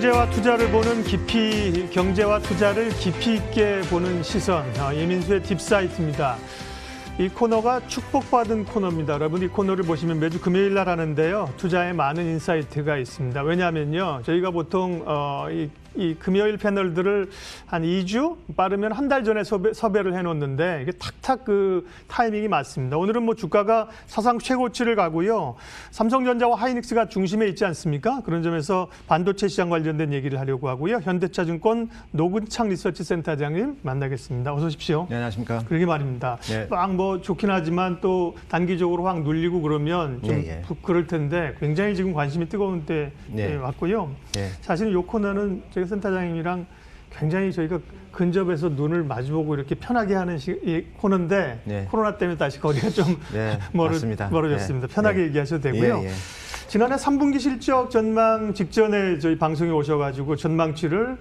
경제와 투자를 보는 경제와 투자를 깊이 있게 보는 시선, 이민수의 딥사이트입니다. 이 코너가 축복받은 코너입니다. 여러분 이 코너를 보시면 매주 금요일 날 하는데요. 투자에 많은 인사이트가 있습니다. 왜냐하면요. 저희가 보통 이 금요일 패널들을 한 2주 빠르면 한 달 전에 섭외를 해놓는데 이게 탁탁 그 타이밍이 맞습니다. 오늘은 뭐 주가가 사상 최고치를 가고요. 삼성전자와 하이닉스가 중심에 있지 않습니까? 그런 점에서 반도체 시장 관련된 얘기를 하려고 하고요. 현대차증권 노근창 리서치센터장님 만나겠습니다. 어서 오십시오. 네, 안녕하십니까. 그러게 말입니다. 네. 막 뭐 좋긴 하지만 또 단기적으로 확 눌리고 그러면 좀 그럴 텐데 굉장히 지금 관심이 뜨거운 때 왔고요. 사실은 이 코너는 저희 센터장님이랑 굉장히 저희가 근접해서 눈을 마주보고 이렇게 편하게 하는 코너인데 코로나 때문에 다시 거리가 좀 멀어졌습니다. 편하게 얘기하셔도 되고요. 지난해 3분기 실적 전망 직전에 저희 방송에 오셔가지고 전망치를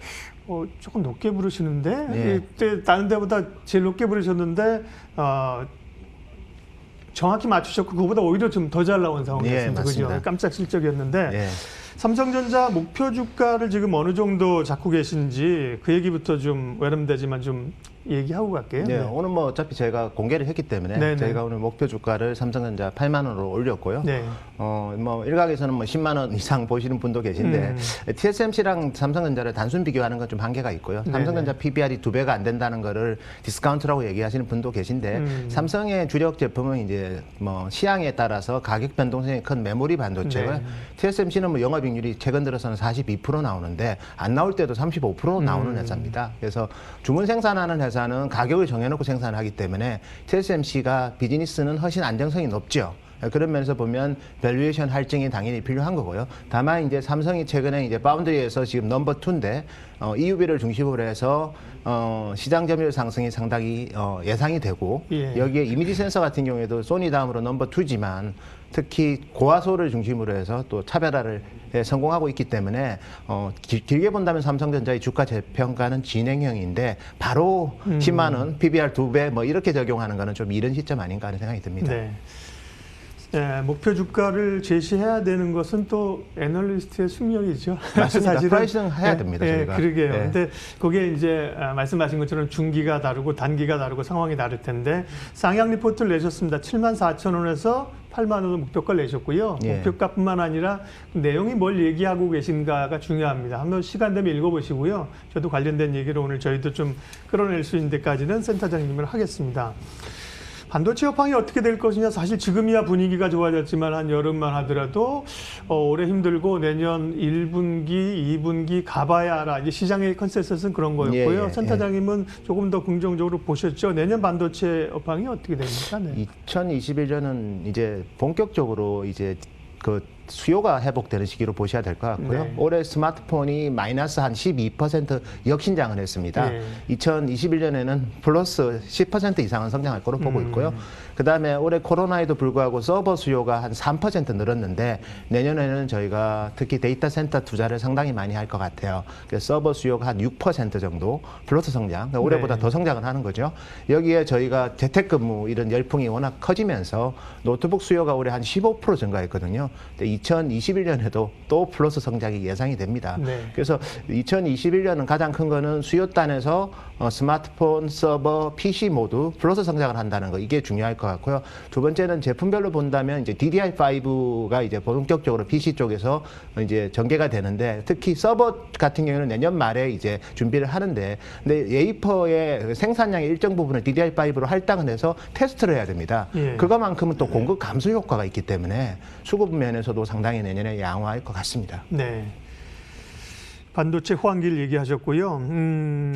조금 높게 부르시는데 그때 다른 데보다 제일 높게 부르셨는데 정확히 맞추셨고 그거보다 오히려 좀 더 잘 나온 상황이었습니다. 그죠? 깜짝 실적이었는데 삼성전자 목표 주가를 지금 어느 정도 잡고 계신지 그 얘기부터 좀 외람되지만 좀 얘기하고 갈게요. 네, 오늘 뭐 어차피 저희가 공개를 했기 때문에 저희가 오늘 목표 주가를 삼성전자 8만 원으로 올렸고요. 뭐 일각에서는 뭐 10만 원 이상 보시는 분도 계신데 TSMC랑 삼성전자를 단순 비교하는 건 좀 한계가 있고요. 삼성전자 PBR이 2배가 안 된다는 거를 디스카운트라고 얘기하시는 분도 계신데 삼성의 주력 제품은 이제 뭐 시향에 따라서 가격 변동성이 큰 메모리 반도체고요. TSMC는 뭐 영업이익률이 최근 들어서는 42% 나오는데 안 나올 때도 35% 나오는 회사입니다. 그래서 주문 생산하는 회사는 가격을 정해놓고 생산을 하기 때문에 TSMC가 비즈니스는 훨씬 안정성이 높죠. 그런 면에서 보면 밸류에이션 할증이 당연히 필요한 거고요. 다만 이제 삼성이 최근에 이제 파운드리에서 지금 넘버 2인데 EUV를 중심으로 해서 시장 점유율 상승이 상당히 예상이 되고 여기에 이미지 센서 같은 경우에도 소니 다음으로 넘버 2지만 특히 고화소를 중심으로 해서 또 차별화를 성공하고 있기 때문에 길게 본다면 삼성전자의 주가 재평가는 진행형인데 바로 10만 원, PBR 2배 뭐 이렇게 적용하는 거는 좀 이른 시점 아닌가 하는 생각이 듭니다. 목표 주가를 제시해야 되는 것은 또 애널리스트의 숙명이죠. 맞습니다. 프라이싱 해야 됩니다. 저희가. 그러게요. 근데 그게 이제 말씀하신 것처럼 중기가 다르고 단기가 다르고 상황이 다를 텐데 쌍양 리포트를 내셨습니다. 74,000원에서 8만 원 목표가를 내셨고요. 목표가뿐만 아니라 내용이 뭘 얘기하고 계신가가 중요합니다. 한번 시간 되면 읽어보시고요. 저도 관련된 얘기를 오늘 저희도 좀 끌어낼 수 있는 데까지는 센터장님을 하겠습니다. 반도체 여파이 어떻게 될 것이냐 사실 지금이야 분위기가 좋아졌지만 한 여름만 하더라도 올해 힘들고 내년 1분기, 2분기 가봐야 알아. 이제 시장의 컨센서스는 그런 거였고요. 센터장님은 조금 더 긍정적으로 보셨죠. 내년 반도체 여파이 어떻게 됩니까? 2021년은 이제 본격적으로 이제 그 수요가 회복되는 시기로 보셔야 될 것 같고요. 올해 스마트폰이 마이너스 한 12% 역신장을 했습니다. 2021년에는 플러스 10% 이상은 성장할 거로 보고 있고요. 그다음에 올해 코로나에도 불구하고 서버 수요가 한 3% 늘었는데 내년에는 저희가 특히 데이터 센터 투자를 상당히 많이 할 것 같아요. 그래서 서버 수요가 한 6% 정도 플러스 성장, 그러니까 올해보다 더 성장을 하는 거죠. 여기에 저희가 재택근무 이런 열풍이 워낙 커지면서 노트북 수요가 올해 한 15% 증가했거든요. 2021년에도 또 플러스 성장이 예상이 됩니다. 그래서 2021년은 가장 큰 거는 수요단에서 스마트폰, 서버, PC 모두 플러스 성장을 한다는 거 이게 중요할 것 같고요. 두 번째는 제품별로 본다면 이제 DDR5가 이제 본격적으로 PC 쪽에서 이제 전개가 되는데 특히 서버 같은 경우는 내년 말에 이제 준비를 하는데 근데 웨이퍼의 생산량의 일정 부분을 DDR5로 할당을 해서 테스트를 해야 됩니다. 그거만큼은 또 공급 감소 효과가 있기 때문에 수급 면에서도 상당히 내년에 양호할 것 같습니다. 반도체 호황기를 얘기하셨고요.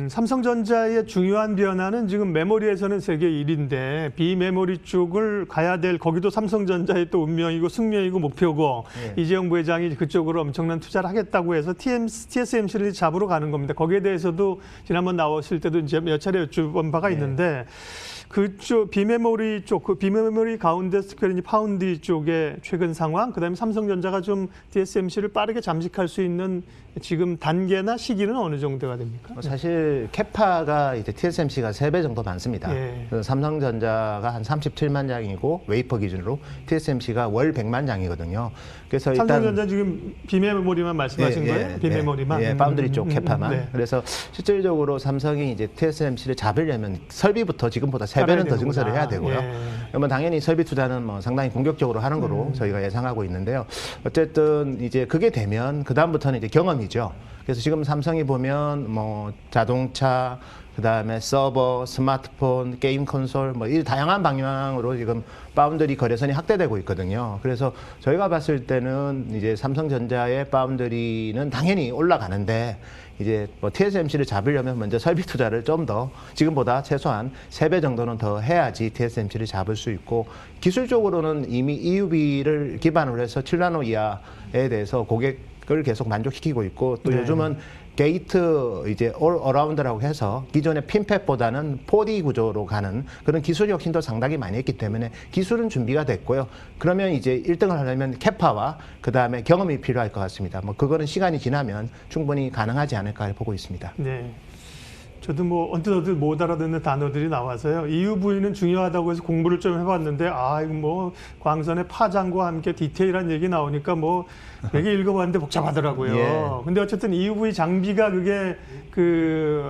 삼성전자의 중요한 변화는 지금 메모리에서는 세계 1위인데 비메모리 쪽을 가야 될 거기도 삼성전자의 또 운명이고 숙명이고 목표고 이재용 부회장이 그쪽으로 엄청난 투자를 하겠다고 해서 TSMC를 잡으러 가는 겁니다. 거기에 대해서도 지난번 나오실 때도 이제 몇 차례 여쭤본 바가 있는데 그쪽 비메모리 쪽, 그 비메모리 가운데 특별히 파운드리 쪽의 최근 상황, 그다음에 삼성전자가 좀 TSMC를 빠르게 잠식할 수 있는 지금 단계나 시기는 어느 정도가 됩니까? 사실 캐파가 이제 TSMC가 3배 정도 많습니다. 예. 그래서 삼성전자가 한 37만 장이고 웨이퍼 기준으로 TSMC가 월 100만 장이거든요. 그래서 일단 삼성전자 지금 비메모리만 말씀하신 거예요? 비메모리만? 예, 파운드리 쪽 캐파만. 네. 그래서 실질적으로 삼성이 이제 TSMC를 잡으려면 설비부터 지금보다 3배는 더 증설을 해야 되고요. 예. 그러면 당연히 설비 투자는 뭐 상당히 본격적으로 하는 거로 저희가 예상하고 있는데요. 어쨌든 이제 그게 되면 그 다음부터는 이제 경험이죠. 그래서 지금 삼성이 보면 뭐 자동차, 그다음에 서버, 스마트폰, 게임 콘솔 뭐 이 다양한 방향으로 지금 파운드리 거래선이 확대되고 있거든요. 그래서 저희가 봤을 때는 이제 삼성전자의 파운드리는 당연히 올라가는데 이제 뭐 TSMC를 잡으려면 먼저 설비 투자를 좀 더 지금보다 최소한 3배 정도는 더 해야지 TSMC를 잡을 수 있고 기술적으로는 이미 EUV를 기반으로 해서 7나노 이하에 대해서 고객을 계속 만족시키고 있고 또 네. 요즘은 게이트 이제 올 어라운드라고 해서 기존의 핀팹보다는 4D 구조로 가는 그런 기술 혁신도 상당히 많이 했기 때문에 기술은 준비가 됐고요. 그러면 이제 1등을 하려면 캐파와 그 다음에 경험이 필요할 것 같습니다. 뭐 그거는 시간이 지나면 충분히 가능하지 않을까 보고 있습니다. 네. 저도 뭐 언뜻 못 알아듣는 단어들이 나와서요. EUV는 중요하다고 해서 공부를 좀 해봤는데 이거 뭐 광선의 파장과 함께 디테일한 얘기 나오니까 뭐 되게 읽어봤는데 복잡하더라고요. 예. 근데 어쨌든 EUV 장비가 그게 그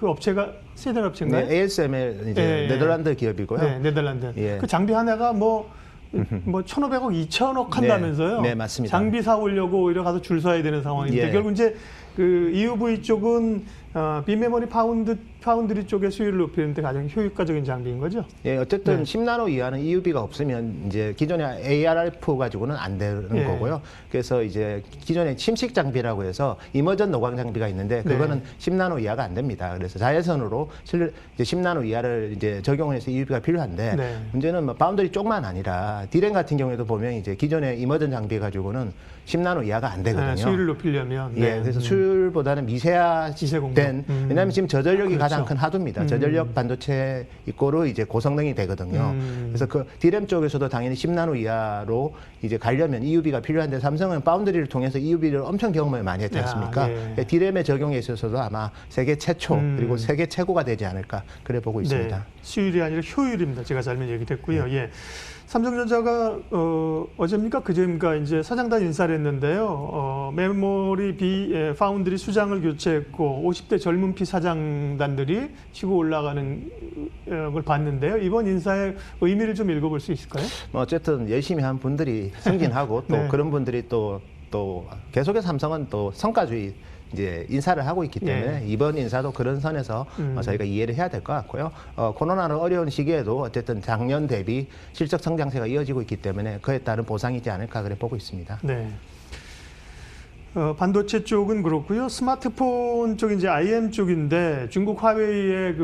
업체가 스웨덴 업체인가요? 네, ASML 이제 예, 예. 네덜란드 기업이고요. 네, 네덜란드. 예. 그 장비 하나가 뭐 1,500억, 2,000억 한다면서요. 네, 맞습니다. 장비 사오려고 오히려 가서 줄 서야 되는 상황인데 예. 결국 이제 그 EUV 쪽은 빈메모리 파운드리 쪽의 수율을 높이는 데 가장 효율가적인 장비인 거죠. 예, 어쨌든 네. 10나노 이하는 EUV가 없으면 이제 기존의 ARF 가지고는 안 되는 예. 거고요. 그래서 이제 기존의 침식 장비라고 해서 이머전 노광 장비가 있는데 그거는 네. 10나노 이하가 안 됩니다. 그래서 자외선으로 이제 10나노 이하를 이제 적용해서 EUV가 필요한데 네. 문제는 뭐 파운드리 쪽만 아니라 디램 같은 경우에도 보면 이제 기존의 이머전 장비 가지고는 10나노 이하가 안 되거든요. 수율을 높이려면. 예, 그래서 수율보다는 미세화된 왜냐하면 지금 저전력이 그렇죠. 가장 큰 하도입니다. 저전력 반도체 이꼬로 이제 고성능이 되거든요. 그래서 그 디램 쪽에서도 당연히 10나노 이하로 이제 가려면 EUV가 필요한데 삼성은 파운드리를 통해서 EUV를 엄청 경험을 많이 했지 않습니까? 예. 디램의 적용에 있어서도 아마 세계 최초 그리고 세계 최고가 되지 않을까 그래 보고 있습니다. 네, 수율이 아니라 효율입니다. 제가 잘못 얘기했고요. 예. 삼성전자가 어제입니까 그제입니까 이제 사장단 인사를 했는데요. 메모리 파운드리 수장을 교체했고 50대 젊은 피 사장단들이 치고 올라가는 걸 봤는데요. 이번 인사의 의미를 좀 읽어볼 수 있을까요? 뭐 어쨌든 열심히 한 분들이 승진하고 또 네. 그런 분들이 또 계속해서 삼성은 또 성과주의 이제 인사를 하고 있기 때문에 이번 인사도 그런 선에서 저희가 이해를 해야 될 것 같고요. 코로나는 어려운 시기에도 어쨌든 작년 대비 실적 성장세가 이어지고 있기 때문에 그에 따른 보상이지 않을까 그래 보고 있습니다. 네. 반도체 쪽은 그렇고요. 스마트폰 쪽이 이제 IM 쪽인데 중국 화웨이의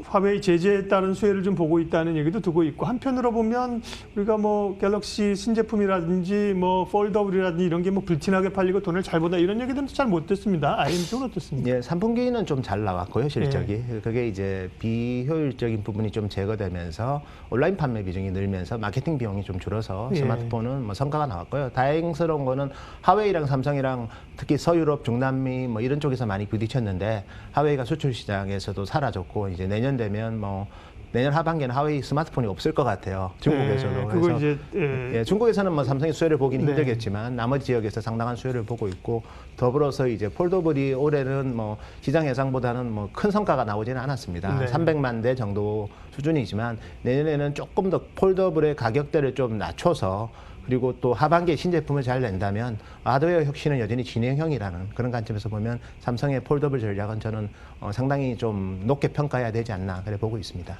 화웨이 제재에 따른 수혜를 좀 보고 있다는 얘기도 듣고 있고 한편으로 보면 우리가 뭐 갤럭시 신제품이라든지 뭐 폴더블이라든지 이런 게 뭐 불티나게 팔리고 돈을 잘 버다 이런 얘기들은 잘 못 듣습니다. IM 쪽은 어떻습니까? 예, 3분기는 좀 잘 나왔고요, 실적이. 그게 이제 비효율적인 부분이 좀 제거되면서 온라인 판매 비중이 늘면서 마케팅 비용이 좀 줄어서 스마트폰은 뭐 성과가 나왔고요. 다행스러운 거는 하웨이랑 삼성이랑 특히 서유럽, 중남미 뭐 이런 쪽에서 많이 부딪혔는데 하웨이가 수출 시장에서도 사라졌고 이제 내년 되면 뭐 내년 하반기에는 하웨이 스마트폰이 없을 것 같아요. 중국에서도. 그거 이제 예, 중국에서는 뭐 삼성이 수혜를 보기는 네. 힘들겠지만 나머지 지역에서 상당한 수혜를 보고 있고 더불어서 이제 폴더블이 올해는 뭐 시장 예상보다는 뭐 큰 성과가 나오지는 않았습니다. 네. 300만 대 정도 수준이지만 내년에는 조금 더 폴더블의 가격대를 좀 낮춰서 그리고 또 하반기에 신제품을 잘 낸다면 하드웨어 혁신은 여전히 진행형이라는 그런 관점에서 보면 삼성의 폴더블 전략은 저는 상당히 좀 높게 평가해야 되지 않나 그래 보고 있습니다.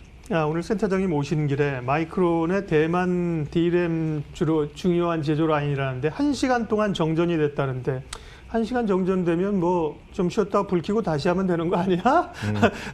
오늘 센터장님 오시는 길에 마이크론의 대만 D램 주로 중요한 제조 라인이라는데 1시간 동안 정전이 됐다는데 1시간 정전되면 뭐 좀 쉬었다가 불 켜고 다시 하면 되는 거 아니야?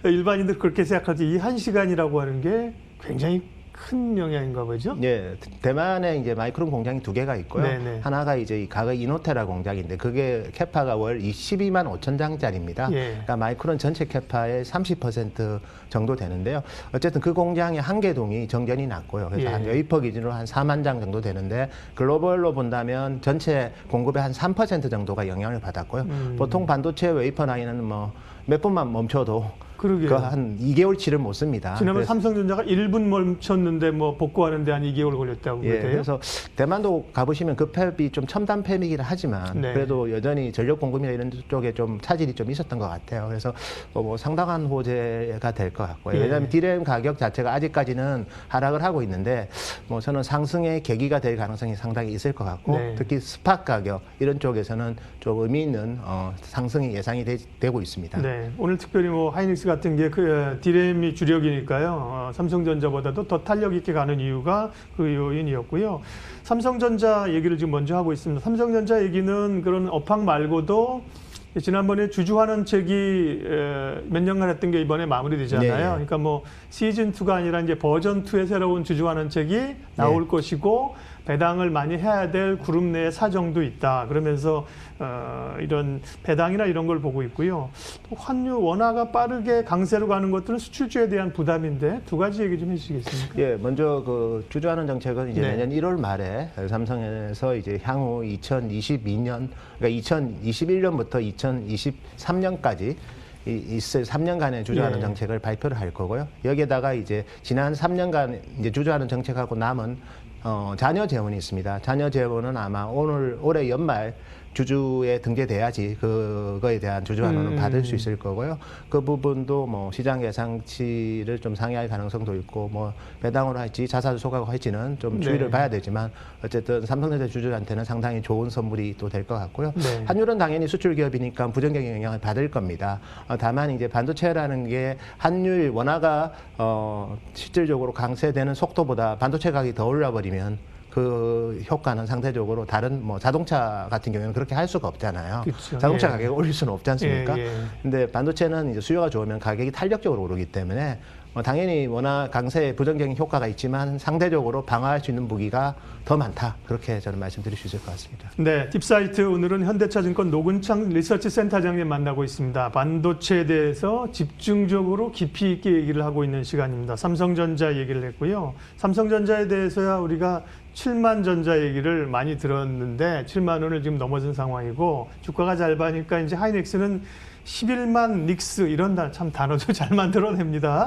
일반인들 그렇게 생각하지 이 1시간이라고 하는 게 굉장히 큰 영향인가 보죠? 예, 대만에 이제 마이크론 공장이 2개가 있고요. 네네. 하나가 이제 이 과거 이노테라 공장인데 그게 캐파가 월 12만 5천 장짜리입니다. 예. 그러니까 마이크론 전체 캐파의 30% 정도 되는데요. 어쨌든 그 공장의 한계동이 정전이 났고요. 그래서 예. 한 웨이퍼 기준으로 한 4만 장 정도 되는데 글로벌로 본다면 전체 공급의 한 3% 정도가 영향을 받았고요. 보통 반도체 웨이퍼 라인은 뭐 몇 분만 멈춰도 그러게요. 그 한 2개월치를 못 씁니다. 지난번 그래서 삼성전자가 1분 멈췄는데 뭐 복구하는데 한 2개월 걸렸다고 예, 그래요? 그래서 대만도 가보시면 그 팹이 좀 첨단 팹이긴 하지만 네. 그래도 여전히 전력 공급이나 이런 쪽에 좀 차질이 좀 있었던 것 같아요. 그래서 뭐 상당한 호재가 될 것 같고요. 예. 왜냐하면 디램 가격 자체가 아직까지는 하락을 하고 있는데 뭐 저는 상승의 계기가 될 가능성이 상당히 있을 것 같고 네. 특히 스팟 가격 이런 쪽에서는 좀 의미 있는 상승이 예상이 되고 있습니다. 네, 오늘 특별히 뭐 하이닉스 같은 게 그 디램이 주력이니까요. 삼성전자보다도 더 탄력 있게 가는 이유가 그 요인이었고요. 삼성전자 얘기를 지금 먼저 하고 있습니다. 삼성전자 얘기는 그런 업황 말고도 지난번에 주주환원책이 몇 년간 했던 게 이번에 마무리되잖아요. 네. 그러니까 뭐 시즌 2가 아니라 이제 버전 2의 새로운 주주환원책이 나올 것이고 배당을 많이 해야 될 그룹 내의 사정도 있다. 그러면서 이런 배당이나 이런 걸 보고 있고요. 또 환율 원화가 빠르게 강세로 가는 것들은 수출주에 대한 부담인데 두 가지 얘기 좀 해주시겠습니까? 예, 먼저 그 주주하는 정책은 이제 네. 내년 1월 말에 삼성에서 이제 향후 2022년, 그러니까 2021년부터 2023년까지 있을 3년간의 주주하는 예. 정책을 발표를 할 거고요. 여기에다가 이제 지난 3년간 이제 주주하는 정책하고 남은 자녀 재원이 있습니다. 자녀 재원은 아마 올해 연말 주주에 등재돼야지 그거에 대한 주주환원을 받을 수 있을 거고요. 그 부분도 뭐 시장 예상치를 좀 상회할 가능성도 있고 뭐 배당으로 할지 자사주 소각을 할지는 좀 주의를 네. 봐야 되지만 어쨌든 삼성전자 주주한테는 상당히 좋은 선물이 또 될 것 같고요. 네. 환율은 당연히 수출 기업이니까 부정적인 영향을 받을 겁니다. 다만 이제 반도체라는 게 환율 원화가 실질적으로 강세되는 속도보다 반도체 가격이 더 올라버리면 그 효과는 상대적으로 다른 뭐 자동차 같은 경우에는 그렇게 할 수가 없잖아요. 그렇죠. 자동차 예. 가격을 올릴 수는 없지 않습니까? 예, 예. 근데 반도체는 이제 수요가 좋으면 가격이 탄력적으로 오르기 때문에 당연히 원화 강세에 부정적인 효과가 있지만 상대적으로 방어할 수 있는 무기가 더 많다. 그렇게 저는 말씀드릴 수 있을 것 같습니다. 네, 딥사이트 오늘은 현대차증권 노근창 리서치 센터장님 만나고 있습니다. 반도체에 대해서 집중적으로 깊이 있게 얘기를 하고 있는 시간입니다. 삼성전자 얘기를 했고요. 삼성전자에 대해서야 우리가 7만 전자 얘기를 많이 들었는데 7만 원을 지금 넘어선 상황이고 주가가 잘 봐니까 이제 하이닉스는 11만 닉스 이런 참 단어도 잘 만들어냅니다.